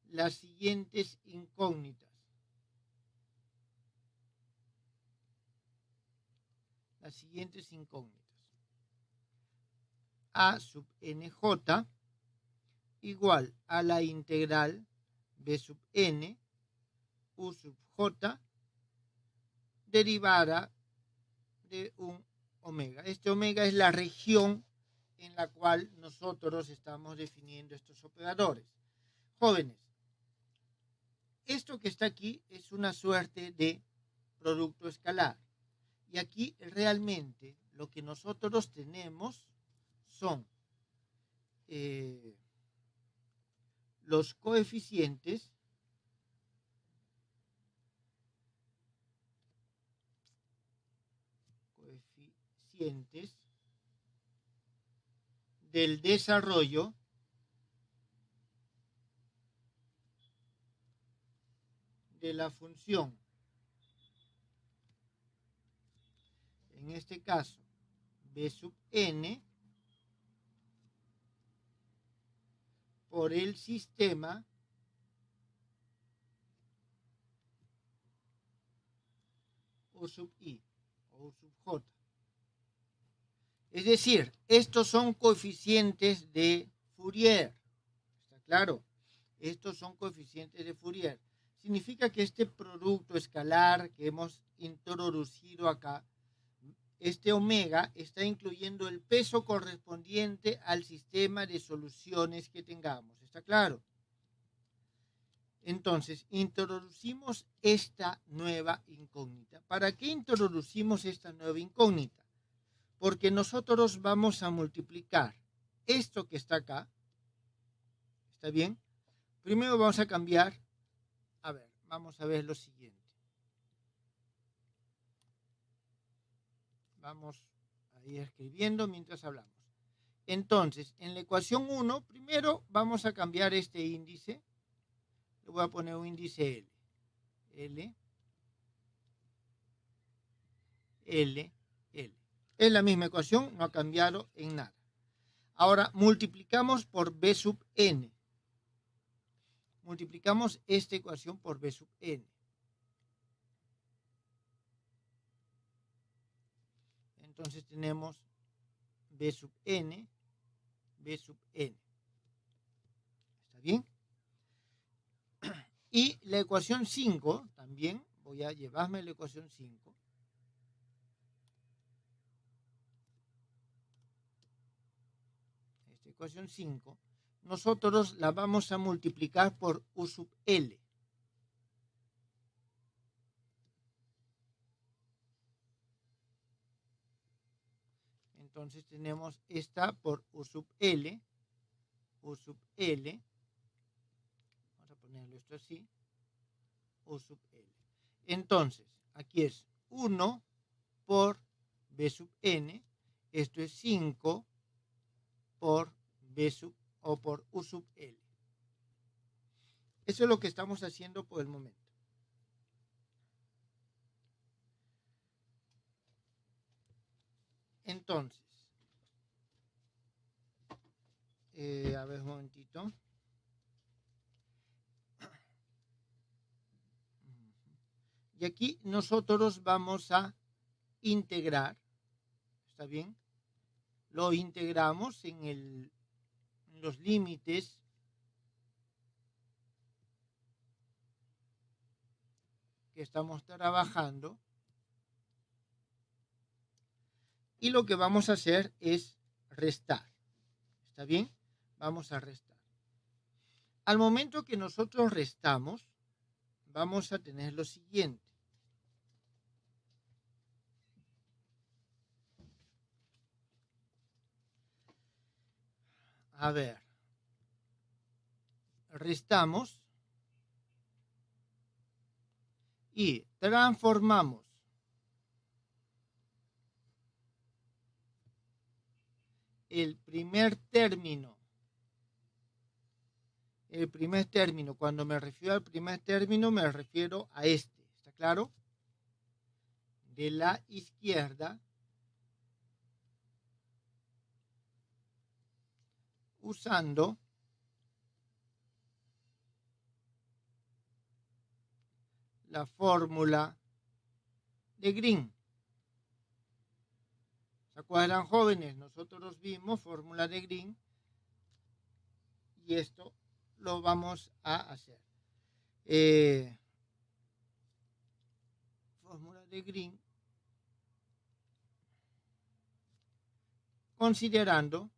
las siguientes incógnitas. Las siguientes incógnitas. A sub nj igual a la integral b sub n u sub j derivada de un omega. Este omega es la región en la cual nosotros estamos definiendo estos operadores. Jóvenes, esto que está aquí es una suerte de producto escalar. Y aquí realmente lo que nosotros tenemos son los coeficientes del desarrollo de la función. En este caso, b sub n por el sistema U sub i o U sub j. Es decir, estos son coeficientes de Fourier. ¿Está claro? Estos son coeficientes de Fourier. Significa que este producto escalar que hemos introducido acá, este omega está incluyendo el peso correspondiente al sistema de soluciones que tengamos. ¿Está claro? Entonces, introducimos esta nueva incógnita. ¿Para qué introducimos esta nueva incógnita? Porque nosotros vamos a multiplicar esto que está acá. ¿Está bien? Primero vamos a cambiar. A ver, vamos a ver lo siguiente. Vamos a ir escribiendo mientras hablamos. Entonces, en la ecuación 1, primero vamos a cambiar este índice. Le voy a poner un índice L. L. Es la misma ecuación, no ha cambiado en nada. Ahora multiplicamos por b sub n. Multiplicamos esta ecuación por b sub n. Entonces tenemos b sub n, b sub n. ¿Está bien? Y la ecuación 5, también voy a llevarme la ecuación 5. Esta ecuación 5, nosotros la vamos a multiplicar por U sub L. Entonces tenemos esta por U sub L. U sub L. Vamos a ponerlo esto así. U sub L. Entonces, aquí es 1 por B sub n. Esto es 5 por B sub o por U sub L. Eso es lo que estamos haciendo por el momento. Entonces, a ver un momentito. Y aquí nosotros vamos a integrar, ¿está bien? Lo integramos en los límites que estamos trabajando. Y lo que vamos a hacer es restar, ¿está bien? Vamos a restar. Al momento que nosotros restamos, vamos a tener lo siguiente. A ver, restamos y transformamos el primer término. Cuando me refiero al primer término, me refiero a este, ¿está claro? De la izquierda, usando la fórmula de Green. ¿Se acuerdan, jóvenes? Nosotros vimos fórmula de Green y esto lo vamos a hacer. Fórmula de Green, considerando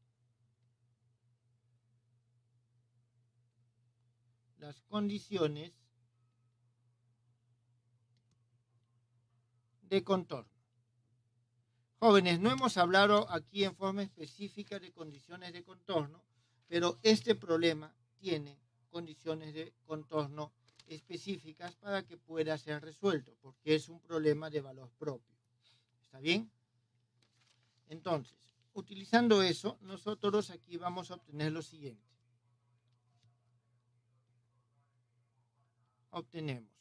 las condiciones de contorno. Jóvenes, no hemos hablado aquí en forma específica de condiciones de contorno, pero este problema tiene condiciones de contorno específicas para que pueda ser resuelto, porque es un problema de valor propio. ¿Está bien? Entonces, utilizando eso, nosotros aquí vamos a obtener lo siguiente. Obtenemos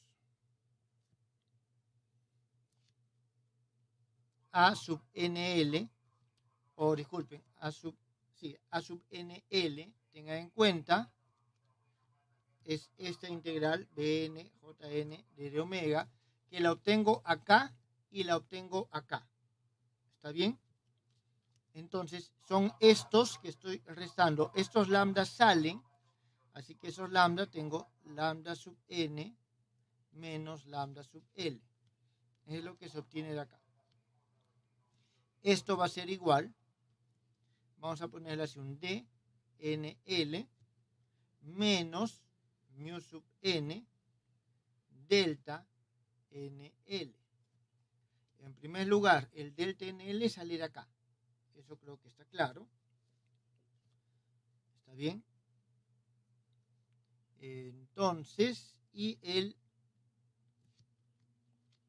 A sub NL, o disculpen, A sub NL, tengan en cuenta, es esta integral Bn, Jn, de omega, que la obtengo acá y la obtengo acá. ¿Está bien? Entonces, son estos que estoy restando. Estos lambdas salen, así que esos lambda tengo lambda sub n menos lambda sub L. Es lo que se obtiene de acá. Esto va a ser igual, vamos a ponerle así un dnl menos mu sub n delta nl. En primer lugar, el delta nl sale de acá. Eso creo que está claro. ¿Está bien? Entonces, y el,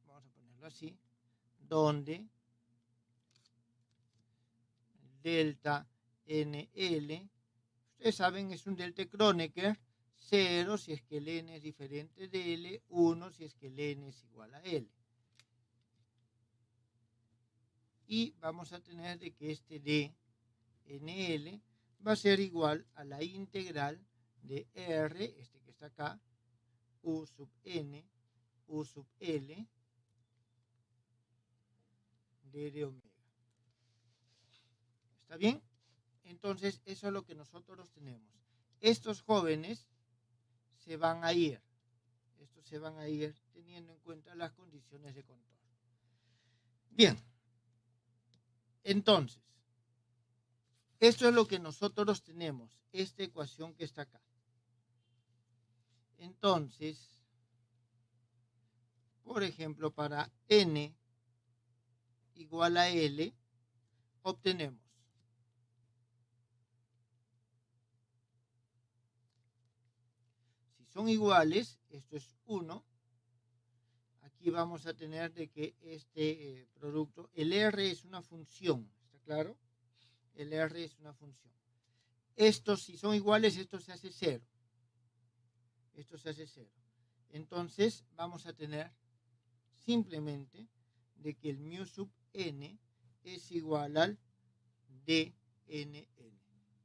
vamos a ponerlo así, donde delta NL, ustedes saben, es un delta Kronecker, 0 si es que el N es diferente de L, 1 si es que el N es igual a L. Y vamos a tener de que este dNL va a ser igual a la integral de R, este que está acá, U sub N, U sub L, de omega. ¿Está bien? Entonces, eso es lo que nosotros tenemos. Estos jóvenes se van a ir. Estos se van a ir teniendo en cuenta las condiciones de contorno. Bien. Entonces, esto es lo que nosotros tenemos. Esta ecuación que está acá. Entonces, por ejemplo, para n igual a L, obtenemos son iguales, esto es 1, aquí vamos a tener de que este producto, el R es una función, ¿está claro? El R es una función. Estos, si son iguales, esto se hace 0. Esto se hace 0. Entonces, vamos a tener simplemente de que el mu sub n es igual al DNN.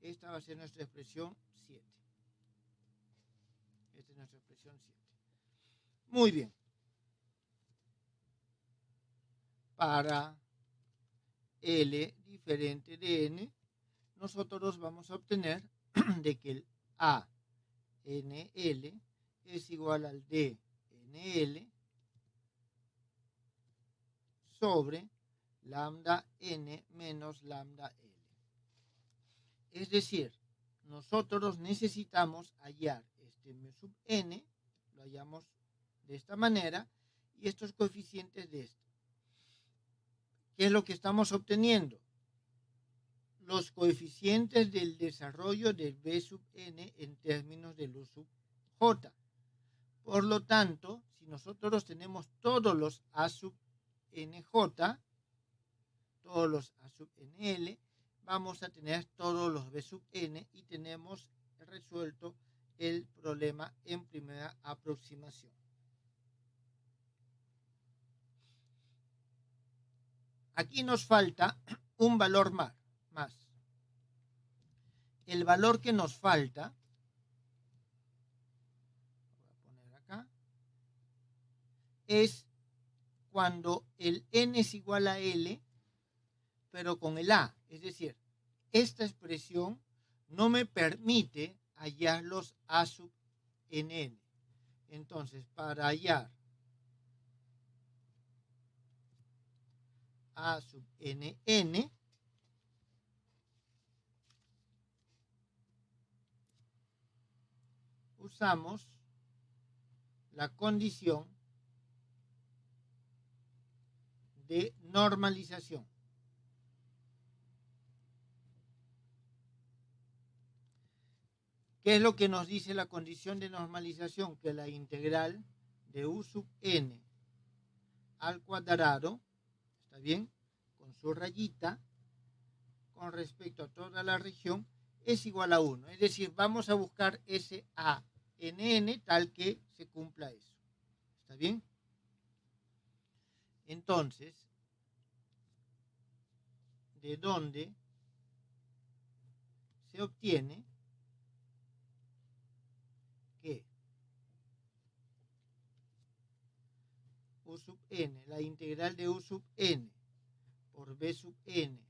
Esta va a ser nuestra expresión 7. Esta es nuestra expresión 7. Muy bien. Para L diferente de N, nosotros vamos a obtener de que el ANL es igual al DNL sobre lambda N menos lambda L. Es decir, nosotros necesitamos hallar este M sub N, lo hallamos de esta manera, y estos coeficientes de esto. ¿Qué es lo que estamos obteniendo? Los coeficientes del desarrollo del B sub N en términos del U sub J. Por lo tanto, si nosotros tenemos todos los A sub NJ, todos los A sub NL, vamos a tener todos los B sub N y tenemos resuelto el problema en primera aproximación. Aquí nos falta un valor más. El valor que nos falta, voy a poner acá, es cuando el N es igual a L, pero con el A. Es decir, esta expresión no me permite hallar los A sub NN. Entonces, para hallar A sub NN, usamos la condición de normalización. ¿Qué es lo que nos dice la condición de normalización? Que la integral de U sub N al cuadrado, ¿está bien? Con su rayita, con respecto a toda la región, es igual a 1. Es decir, vamos a buscar ese ANN tal que se cumpla eso. ¿Está bien? Entonces, ¿de dónde se obtiene que U sub N, la integral de U sub N por B sub N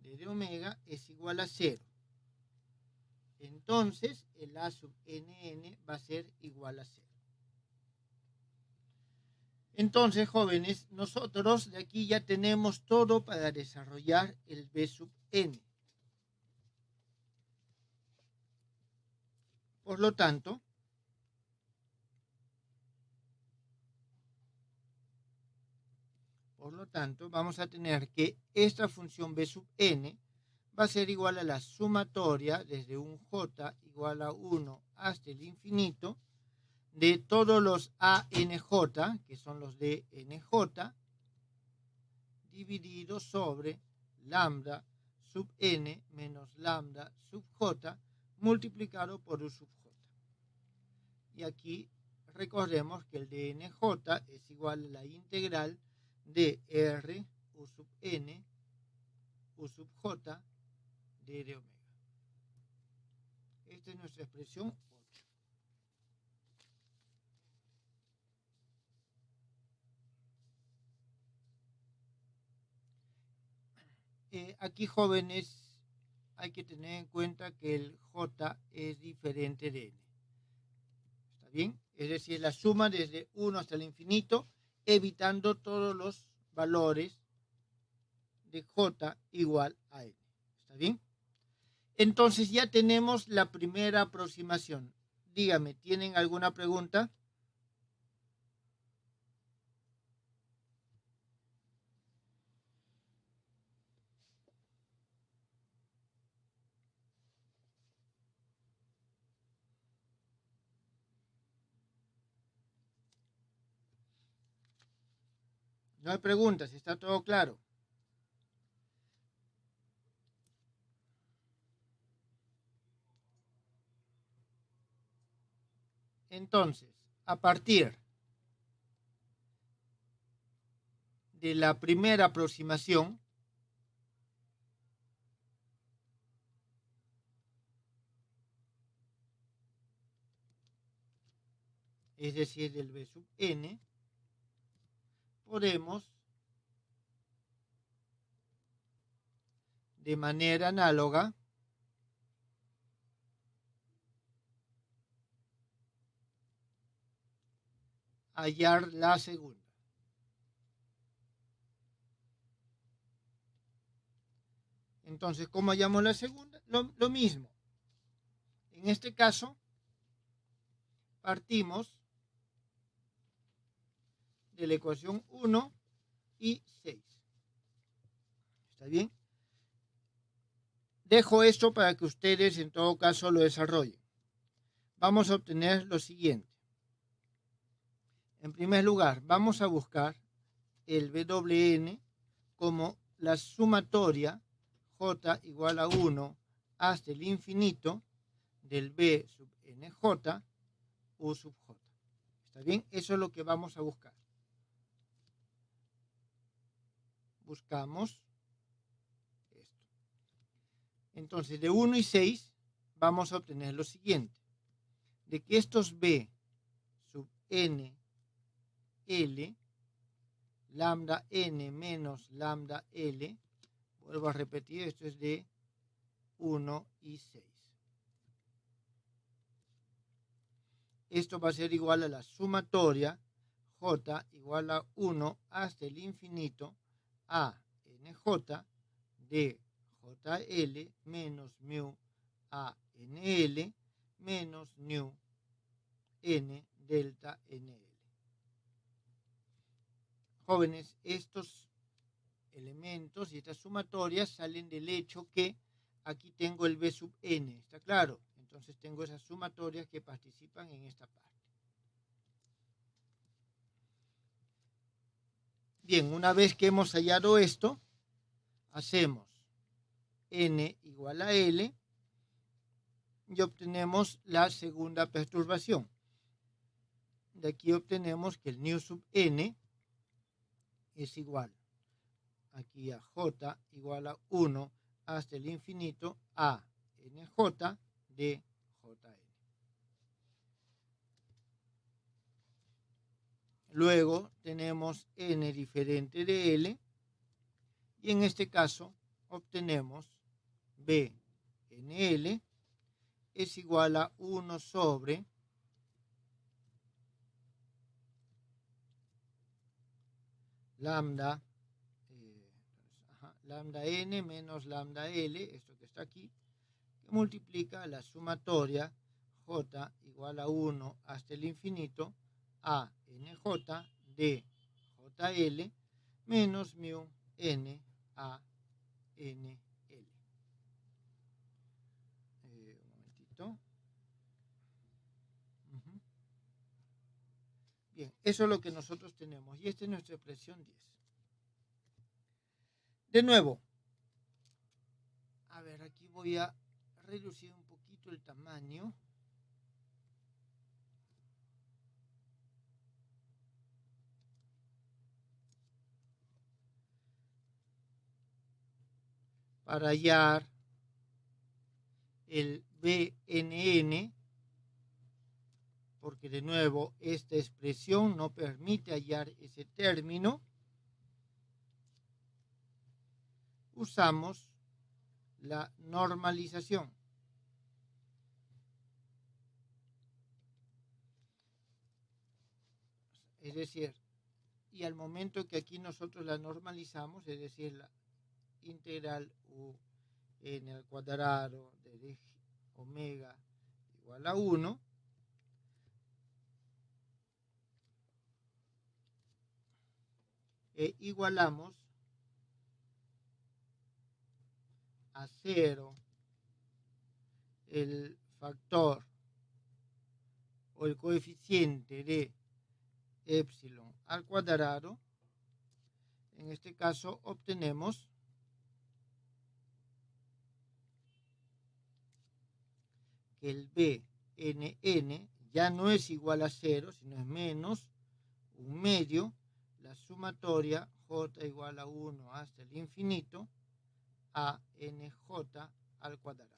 de omega es igual a 0? Entonces, el A sub NN va a ser igual a 0. Entonces, jóvenes, nosotros de aquí ya tenemos todo para desarrollar el B sub N. Por lo tanto, vamos a tener que esta función B sub N va a ser igual a la sumatoria desde un J igual a 1 hasta el infinito de todos los ANJ, que son los de NJ, dividido sobre lambda sub N menos lambda sub J multiplicado por U sub J. Y aquí recordemos que el de NJ es igual a la integral de R U sub N U sub J de omega. Esta es nuestra expresión 8. Aquí, jóvenes, hay que tener en cuenta que el J es diferente de N. ¿Está bien? Es decir, la suma desde 1 hasta el infinito, evitando todos los valores de J igual a N. ¿Está bien? Entonces ya tenemos la primera aproximación. Dígame, ¿tienen alguna pregunta? No hay preguntas, está todo claro. Entonces, a partir de la primera aproximación, es decir, del B sub n, podemos de manera análoga hallar la segunda. Entonces, ¿cómo hallamos la segunda? Lo mismo. En este caso, partimos de la ecuación 1 y 6. ¿Está bien? Dejo esto para que ustedes en todo caso lo desarrollen. Vamos a obtener lo siguiente. En primer lugar, vamos a buscar el Wn como la sumatoria j igual a 1 hasta el infinito del B sub nj u sub j. ¿Está bien? Eso es lo que vamos a buscar. Buscamos esto. Entonces, de 1 y 6 vamos a obtener lo siguiente. De que estos B sub n L, lambda n menos lambda L, vuelvo a repetir, esto es de 1 y 6. Esto va a ser igual a la sumatoria j igual a 1 hasta el infinito a nj de jl menos mu a nl menos nu n delta nl. Jóvenes, estos elementos y estas sumatorias salen del hecho que aquí tengo el B sub n, ¿está claro? Entonces tengo esas sumatorias que participan en esta parte. Bien, una vez que hemos hallado esto, hacemos n igual a L y obtenemos la segunda perturbación. De aquí obtenemos que el nu sub n es igual aquí a j igual a 1 hasta el infinito a nj de jn. Luego tenemos n diferente de L y en este caso obtenemos B nl es igual a 1 sobre lambda lambda n menos lambda L, esto que está aquí, que multiplica la sumatoria j igual a 1 hasta el infinito a nj de jl menos mu n a nl. Un momentito. Bien, eso es lo que nosotros tenemos y esta es nuestra expresión 10. De nuevo, a ver, aquí voy a reducir un poquito el tamaño. Para hallar el BNN, porque de nuevo esta expresión no permite hallar ese término, usamos la normalización. Es decir, y al momento que aquí nosotros la normalizamos, es decir, la integral u n al cuadrado de omega igual a 1, e igualamos a 0 el factor o el coeficiente de epsilon al cuadrado. En este caso obtenemos que el BNN ya no es igual a 0, sino es menos un medio la sumatoria j igual a 1 hasta el infinito a nj al cuadrado.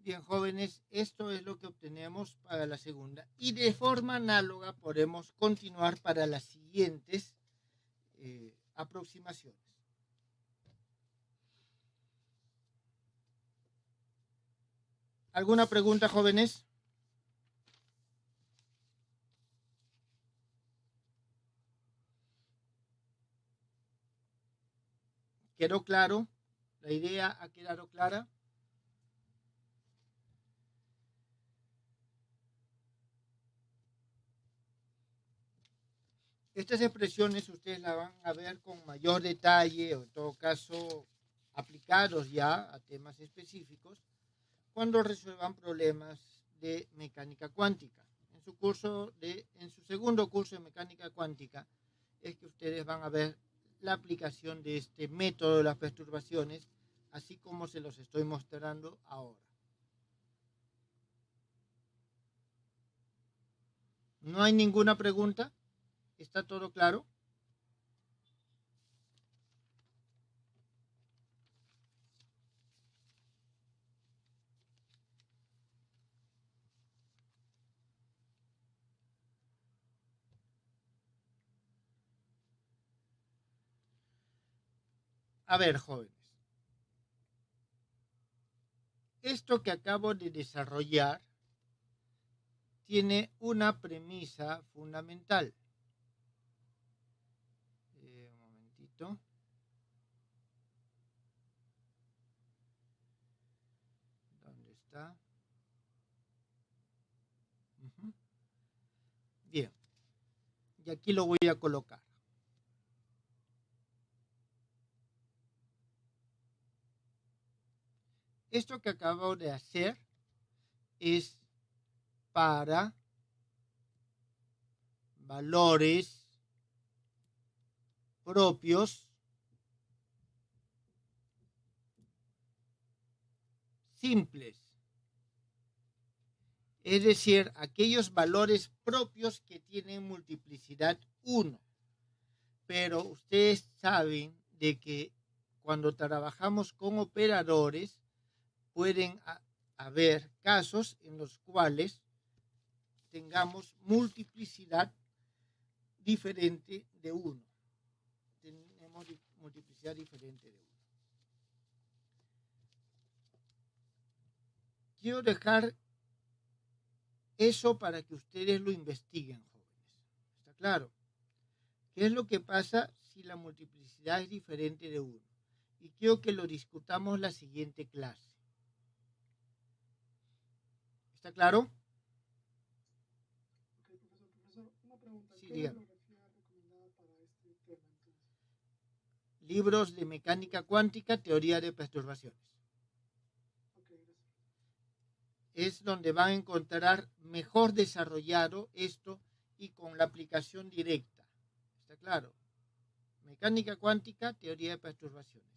Bien, jóvenes, esto es lo que obtenemos para la segunda. Y de forma análoga podemos continuar para las siguientes aproximaciones. ¿Alguna pregunta, jóvenes? ¿Quedó claro? ¿La idea ha quedado clara? Estas expresiones ustedes las van a ver con mayor detalle o en todo caso aplicados ya a temas específicos cuando resuelvan problemas de mecánica cuántica. En su segundo curso de mecánica cuántica es que ustedes van a ver la aplicación de este método de las perturbaciones, así como se los estoy mostrando ahora. ¿No hay ninguna pregunta? ¿Está todo claro? A ver, jóvenes. Esto que acabo de desarrollar tiene una premisa fundamental. Un momentito. ¿Dónde está? Bien. Y aquí lo voy a colocar. Esto que acabo de hacer es para valores propios simples. Es decir, aquellos valores propios que tienen multiplicidad 1. Pero ustedes saben de que cuando trabajamos con operadores pueden haber casos en los cuales tengamos multiplicidad diferente de 1. Tenemos multiplicidad diferente de 1. Quiero dejar eso para que ustedes lo investiguen, jóvenes. ¿Está claro? ¿Qué es lo que pasa si la multiplicidad es diferente de 1? Y quiero que lo discutamos la siguiente clase. ¿Está claro? Ok, profesor, una pregunta. Sí, ¿Qué dígame. bibliografía recomendada para este tema entonces? Libros de mecánica cuántica, teoría de perturbaciones. Ok, gracias. Es donde van a encontrar mejor desarrollado esto y con la aplicación directa. ¿Está claro? Mecánica cuántica, teoría de perturbaciones.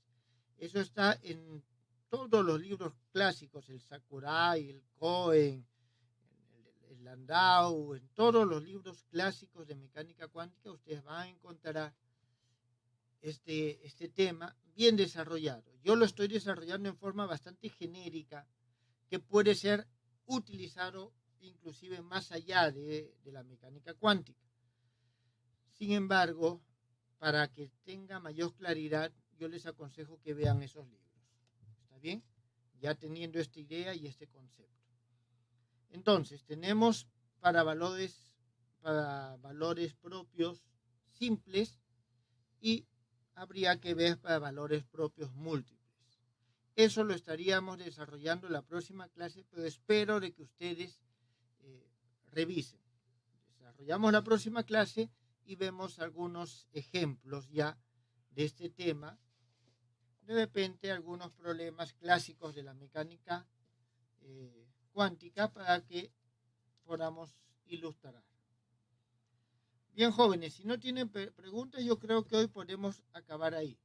Eso está en todos los libros clásicos, el Sakurai, el Cohen, el Landau, en todos los libros clásicos de mecánica cuántica ustedes van a encontrar este tema bien desarrollado. Yo lo estoy desarrollando en forma bastante genérica que puede ser utilizado inclusive más allá de la mecánica cuántica. Sin embargo, para que tenga mayor claridad, yo les aconsejo que vean esos libros. ¿Está bien? Ya teniendo esta idea y este concepto. Entonces, tenemos para valores propios simples y habría que ver para valores propios múltiples. Eso lo estaríamos desarrollando en la próxima clase, pero espero de que ustedes revisen. Desarrollamos la próxima clase y vemos algunos ejemplos ya de este tema. De repente, algunos problemas clásicos de la mecánica cuántica para que podamos ilustrar. Bien, jóvenes, si no tienen preguntas, yo creo que hoy podemos acabar ahí.